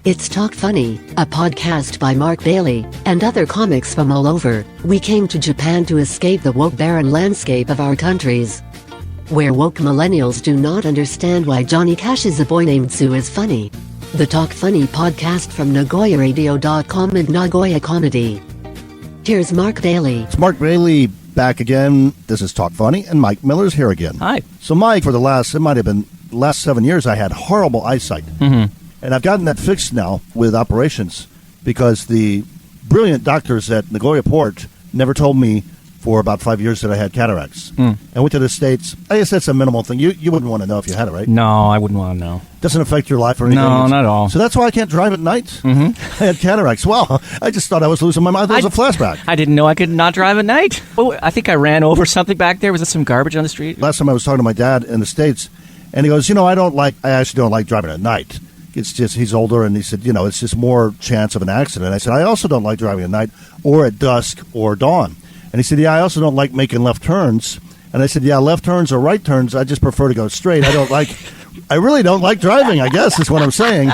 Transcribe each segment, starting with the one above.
It's Talk Funny, a podcast by Mark Bailey and other comics from all over. We came to Japan to escape the woke barren landscape of our countries, where woke millennials do not understand why Johnny Cash's A Boy Named Sue is funny. The Talk Funny podcast from NagoyaRadio.com and Nagoya Comedy. Here's Mark Bailey. It's Mark Bailey back again. This is Talk Funny, and Mike Miller's here again. Hi. So Mike, for the last 7 years, I had horrible eyesight. Mm-hmm. And I've gotten that fixed now with operations because the brilliant doctors at Nagoya Port never told me for about 5 years that I had cataracts. I went to the States. I guess that's a minimal thing. You wouldn't want to know if you had it, right? No, I wouldn't want to know. Doesn't affect your life or anything? No, not at all. So that's why I can't drive at night? Mm-hmm. I had cataracts. Well, I just thought I was losing my mind. It was a flashback. I didn't know I could not drive at night. Oh, I think I ran over something back there. Was it some garbage on the street? Last time I was talking to my dad in the States, and he goes, I actually don't like driving at night. It's just, he's older, and he said, it's just more chance of an accident. I said, I also don't like driving at night or at dusk or dawn. And he said, I also don't like making left turns. And I said, left turns or right turns, I just prefer to go straight. I really don't like driving, I guess is what I'm saying,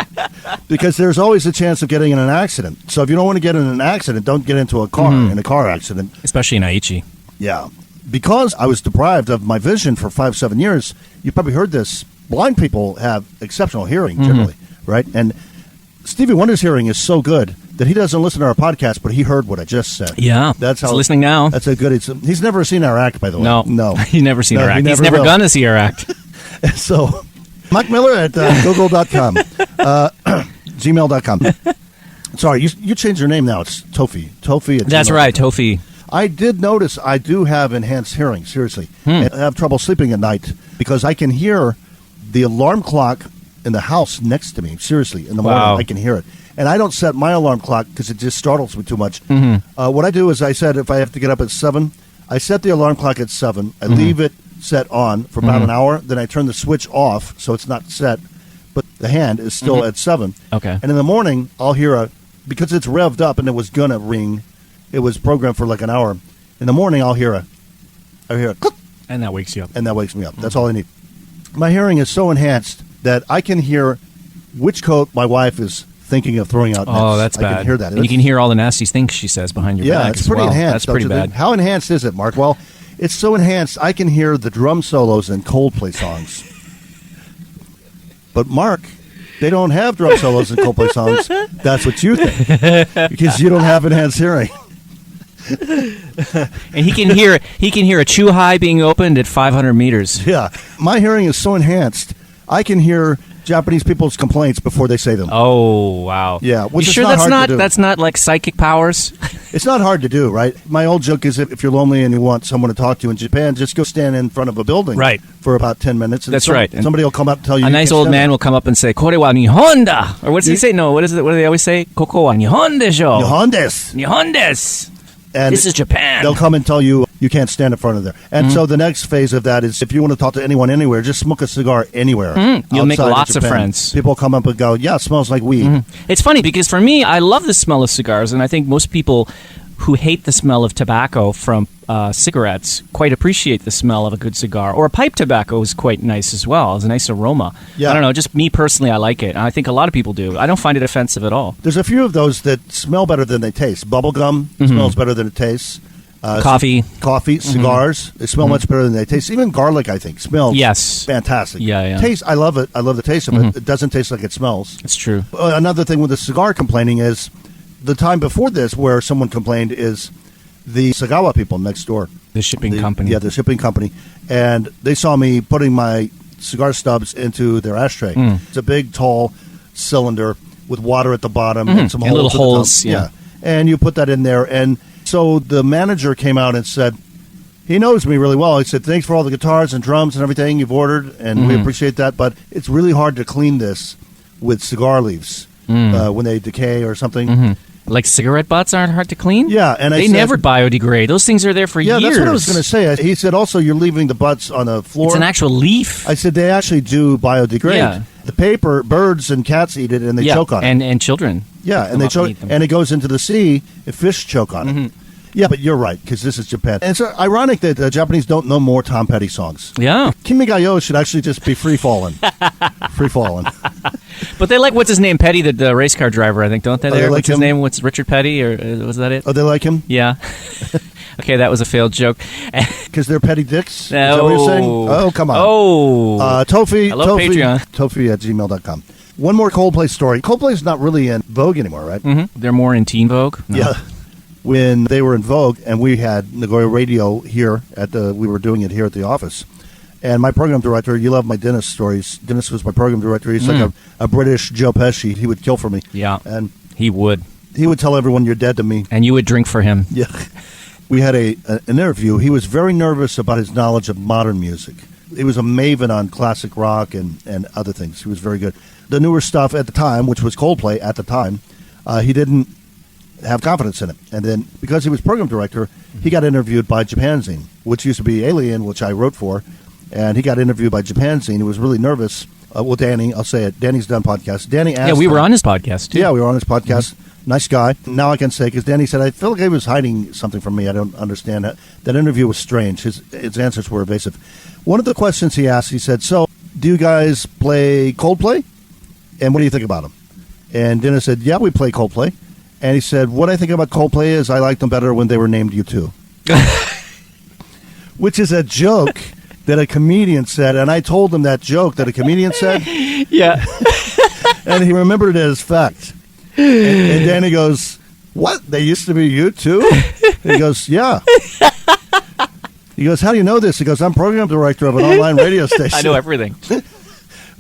because there's always a chance of getting in an accident. So if you don't want to get in an accident, don't get into a car, in a car accident. Especially in Aichi. Yeah. Because I was deprived of my vision for 7 years, you probably heard this, blind people have exceptional hearing generally, right? And Stevie Wonder's hearing is so good that he doesn't listen to our podcast, but he heard what I just said. Yeah, that's how he's listening now. That's a good. He's never seen our act, by the way. No, he's never seen our act. He's never will. gonna see our act. So, Mike Miller at google.com, gmail.com. Sorry, you changed your name now. It's Tofi. Tofi at That's gmail.com. right, Tofi. I did notice I do have enhanced hearing, seriously. And I have trouble sleeping at night because I can hear the alarm clock in the house next to me. Seriously, in the morning, I can hear it. And I don't set my alarm clock because it just startles me too much. What I do is I said if I have to get up at 7, I set the alarm clock at 7. I leave it set on for about an hour. Then I turn the switch off so it's not set, but the hand is still at 7. Okay. And in the morning, I'll hear because it's revved up and it was going to ring. It was programmed for like an hour. In the morning, I'll hear a click. And that wakes you up. And that wakes me up. That's all I need. My hearing is so enhanced that I can hear which coat my wife is thinking of throwing out next. Oh, that's bad. I can hear that. And you can hear all the nasty things she says behind your back. Yeah, it's pretty enhanced. That's pretty bad. How enhanced is it, Mark? Well, it's so enhanced, I can hear the drum solos in Coldplay songs. But, Mark, they don't have drum solos in Coldplay songs. That's what you think, because you don't have enhanced hearing. And he can hear a chew high being opened at 500 meters. Yeah, my hearing is so enhanced, I can hear Japanese people's complaints before they say them. Oh, wow. Yeah, which you is sure not hard to do. That's not like psychic powers? It's not hard to do, right? My old joke is if you're lonely and you want someone to talk to in Japan, just go stand in front of a building for about 10 minutes. And that's right. And somebody will come up and tell you. A nice old man will come up and say, "Kore wa Nihon da." Or what does he say? No, what is it? What do they always say? "Koko wa Nihon desho." Nihon desu. Nihon desu. And this is Japan. They'll come and tell you you can't stand in front of there. And so the next phase of that is if you want to talk to anyone anywhere, just smoke a cigar anywhere. You'll make lots of friends. People come up and go, yeah, it smells like weed. It's funny because for me, I love the smell of cigars, and I think most people who hate the smell of tobacco from cigarettes quite appreciate the smell of a good cigar. Or a pipe tobacco is quite nice as well. It's a nice aroma. Yeah. I don't know, just me personally, I like it. And I think a lot of people do. I don't find it offensive at all. There's a few of those that smell better than they taste. Bubblegum smells better than it tastes. Coffee, cigars, they smell much better than they taste. Even garlic, I think, smells fantastic. Yeah. Taste, I love it. I love the taste of it. It doesn't taste like it smells. It's true. Another thing with the cigar complaining is the time before this where someone complained is the Sagawa people next door. The shipping company. Yeah, the shipping company. And they saw me putting my cigar stubs into their ashtray. It's a big, tall cylinder with water at the bottom and some and holes. Little holes, yeah. And you put that in there. And so the manager came out and said, he knows me really well. He said, thanks for all the guitars and drums and everything you've ordered, and we appreciate that. But it's really hard to clean this with cigar leaves when they decay or something. Like cigarette butts aren't hard to clean? Yeah, and they never biodegrade. Those things are there for years. Yeah, that's what I was going to say. He said also you're leaving the butts on the floor. It's an actual leaf. I said they actually do biodegrade. Yeah. The paper, birds and cats eat it and they choke on it. And children. Yeah, and they choke, and it goes into the sea and fish choke on it. Yeah, but you're right, because this is Japan. And it's ironic that the Japanese don't know more Tom Petty songs. Yeah. Kimi ga Yo should actually just be free-falling. Free-falling. But they like, what's his name? Petty, the race car driver, I think, don't they? They like what's his him? name? What's Richard Petty, or was that it? Oh, they like him? Yeah. Okay, that was a failed joke. Because they're petty dicks? Is that what you're saying? Oh, come on. Oh. Tofi. Hello, Patreon. Tofi@gmail.com. One more Coldplay story. Coldplay's not really in vogue anymore, right? Mm-hmm. They're more in teen vogue? No. Yeah. When they were in vogue, and we had Nagoya Radio here we were doing it here at the office. And my program director, you love my Dennis stories. Dennis was my program director. He's like a British Joe Pesci. He would kill for me. Yeah. And he would. He would tell everyone, you're dead to me. And you would drink for him. Yeah. We had an interview. He was very nervous about his knowledge of modern music. He was a maven on classic rock and other things. He was very good. The newer stuff at the time, which was Coldplay at the time, he didn't have confidence in it. And then because he was program director, he got interviewed by Japanzine, which used to be Alien, which I wrote for. And he got interviewed by Japanzine. He was really nervous. Well, Danny, I'll say it. Danny's done podcasts. Danny asked we were on his podcast, too. Yeah, we were on his podcast. Nice guy. Now I can say, because Danny said, I feel like he was hiding something from me. I don't understand that. That interview was strange. His answers were evasive. One of the questions he asked, he said, so, do you guys play Coldplay? And what do you think about them? And Dennis said, yeah, we play Coldplay. And he said, what I think about Coldplay is I liked them better when they were named U2. Which is a joke that a comedian said. And I told him that joke that a comedian said. Yeah. And he remembered it as fact. And Danny goes, what? They used to be U2? He goes, yeah. He goes, how do you know this? He goes, I'm program director of an online radio station. I know everything.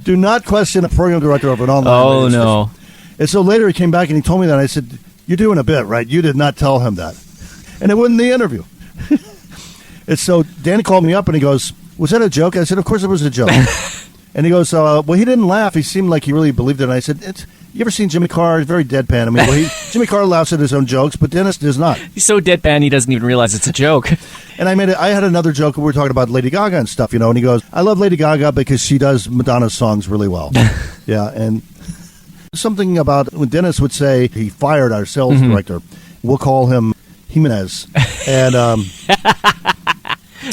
Do not question a program director of an online radio station. Oh, no. And so later he came back and he told me that. I said, you're doing a bit, right? You did not tell him that. And it wasn't the interview. And so Danny called me up and he goes, was that a joke? I said, of course it was a joke. And he goes, well, he didn't laugh. He seemed like he really believed it. And I said, you ever seen Jimmy Carr? He's very deadpan. I mean, Jimmy Carr laughs at his own jokes, but Dennis does not. He's so deadpan he doesn't even realize it's a joke. And I had another joke. We were talking about Lady Gaga and stuff, and he goes, I love Lady Gaga because she does Madonna's songs really well. Yeah, and something about when Dennis would say he fired our sales director, we'll call him Jimenez. And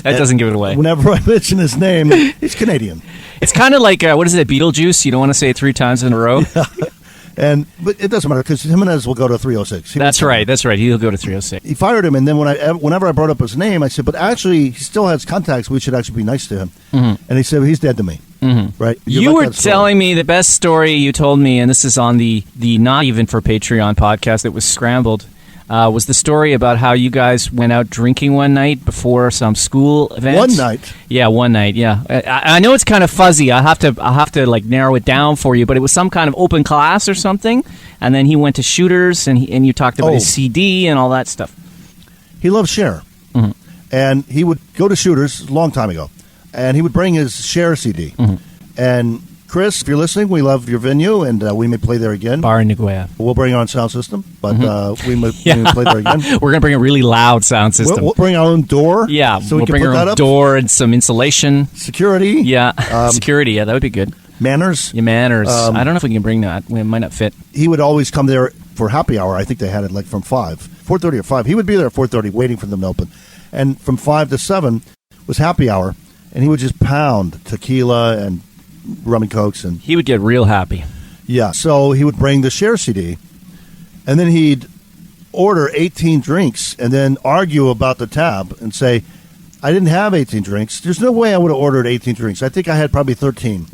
that doesn't give it away. Whenever I mention his name, he's Canadian. It's kind of like, what is it, Beetlejuice? You don't want to say it 3 times in a row? But it doesn't matter because Jimenez will go to 306. That's right. He'll go to 306. He fired him, and then whenever I brought up his name, I said, but actually, he still has contacts. We should actually be nice to him. Mm-hmm. And he said, he's dead to me. Mm-hmm. Right? You were telling me the best story you told me, and this is on the Not Even for Patreon podcast that was scrambled, was the story about how you guys went out drinking one night before some school event. One night? Yeah, one night, yeah. I know it's kind of fuzzy. I'll have to like narrow it down for you, but it was some kind of open class or something, and then he went to Shooters, and you talked about his CD and all that stuff. He loves Cher. Mm-hmm. And he would go to Shooters a long time ago, and he would bring his Cher CD. Mm-hmm. And Chris, if you're listening, we love your venue, and we may play there again. Bar in Nagoya. We'll bring our own sound system, but we may play there again. We're going to bring a really loud sound system. We'll bring our own door. Yeah, so we'll bring our own door and some insulation. Security. Yeah, security. Yeah, that would be good. Manners. Yeah, manners. I don't know if we can bring that. It might not fit. He would always come there for happy hour. I think they had it like from 4:30 or 5. He would be there at 4:30 waiting for them to open. And from 5 to 7 was happy hour, and he would just pound tequila and rum and cokes, and he would get real happy. Yeah, so he would bring the Cher CD, and then he'd order 18 drinks and then argue about the tab and say, I didn't have 18 drinks. There's no way I would have ordered 18 drinks. I think I had probably 13.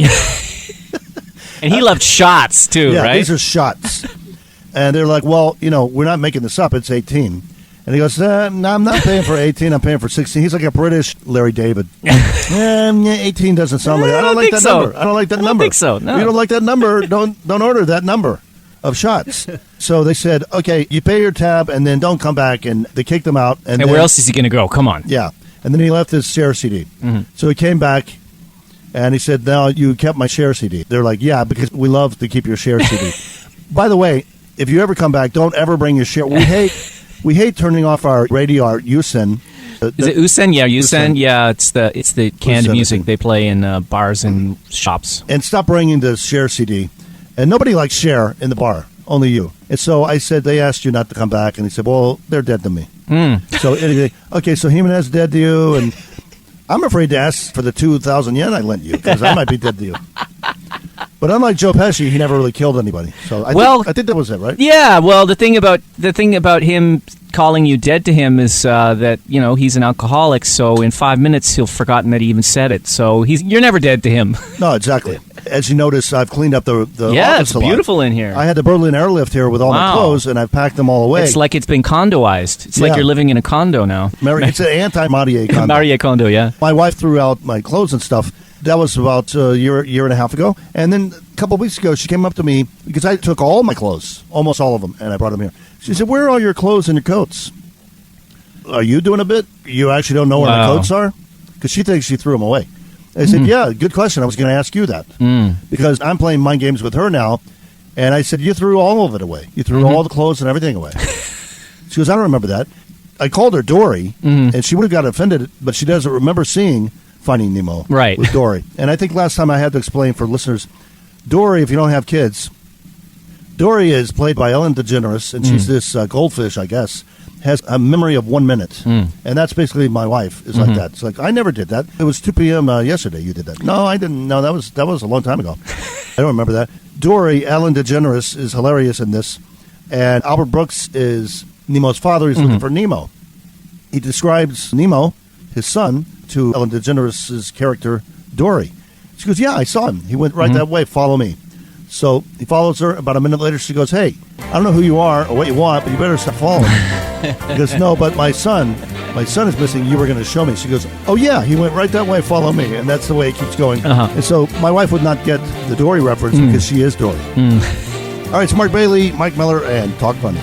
And he loved shots, too, yeah, right? These are shots. And they're like, well, we're not making this up. It's 18. And he goes, no, I'm not paying for 18. I'm paying for 16. He's like a British Larry David. 18 doesn't sound like. I don't like that number. I don't like that number. I don't think so. No. If you don't like that number, don't order that number of shots. So they said, okay, you pay your tab, and then don't come back. And they kicked him out. And where else is he going to go? Come on. Yeah. And then he left his Cher CD. Mm-hmm. So he came back, and he said, now you kept my Cher CD. They're like, yeah, because we love to keep your Cher CD. By the way, if you ever come back, don't ever bring your Cher. We hate turning off our radio, our USEN. Is it USEN? Yeah, USEN. Yeah, it's the canned USEN, music they play in bars and shops. And stop bringing the Cher CD. And nobody likes Cher in the bar, only you. And so I said, they asked you not to come back. And he said, well, they're dead to me. So anyway, okay, so Jimenez dead to you. And I'm afraid to ask for the 2,000 yen I lent you, because I might be dead to you. But unlike Joe Pesci, he never really killed anybody. So I think that was it, right? Yeah. Well, the thing about him calling you dead to him is that he's an alcoholic. So in 5 minutes, he'll forgotten that he even said it. So you're never dead to him. No, exactly. As you notice, I've cleaned up the yeah, office it's beautiful in here. I had the Berlin airlift here with all my clothes, and I've packed them all away. It's like it's been condoized. It's like you're living in a condo now. It's an anti-Marie Kondo. Marie Kondo, yeah. My wife threw out my clothes and stuff. That was about a year and a half ago. And then a couple of weeks ago, she came up to me because I took all my clothes, almost all of them, and I brought them here. She said, "Where are all your clothes and your coats? Are you doing a bit? You actually don't know where my coats are?" Because she thinks she threw them away. I said, "Yeah, good question. I was going to ask you that because I'm playing mind games with her now." And I said, "You threw all of it away. You threw all the clothes and everything away." She goes, "I don't remember that." I called her Dory, and she would have got offended, but she doesn't remember seeing Finding Nemo with Dory. And I think last time I had to explain for listeners, Dory, if you don't have kids, Dory is played by Ellen DeGeneres, and she's this goldfish, I guess, has a memory of 1 minute. And that's basically my wife is like that. It's like, I never did that. It was 2 p.m. Yesterday you did that. No, I didn't. No, that was a long time ago. I don't remember that. Dory, Ellen DeGeneres, is hilarious in this. And Albert Brooks is Nemo's father. He's looking for Nemo. He describes Nemo, his son, to Ellen DeGeneres' character, Dory. She goes, "Yeah, I saw him. He went right that way. Follow me." So he follows her. About a minute later, she goes, "Hey, I don't know who you are or what you want, but you better stop following." He goes, "No, but my son is missing. You were going to show me." She goes, "Oh, yeah, he went right that way. Follow me." And that's the way it keeps going. And so my wife would not get the Dory reference because she is Dory. All right, it's Mark Bailey, Mike Miller, and Talk Funny.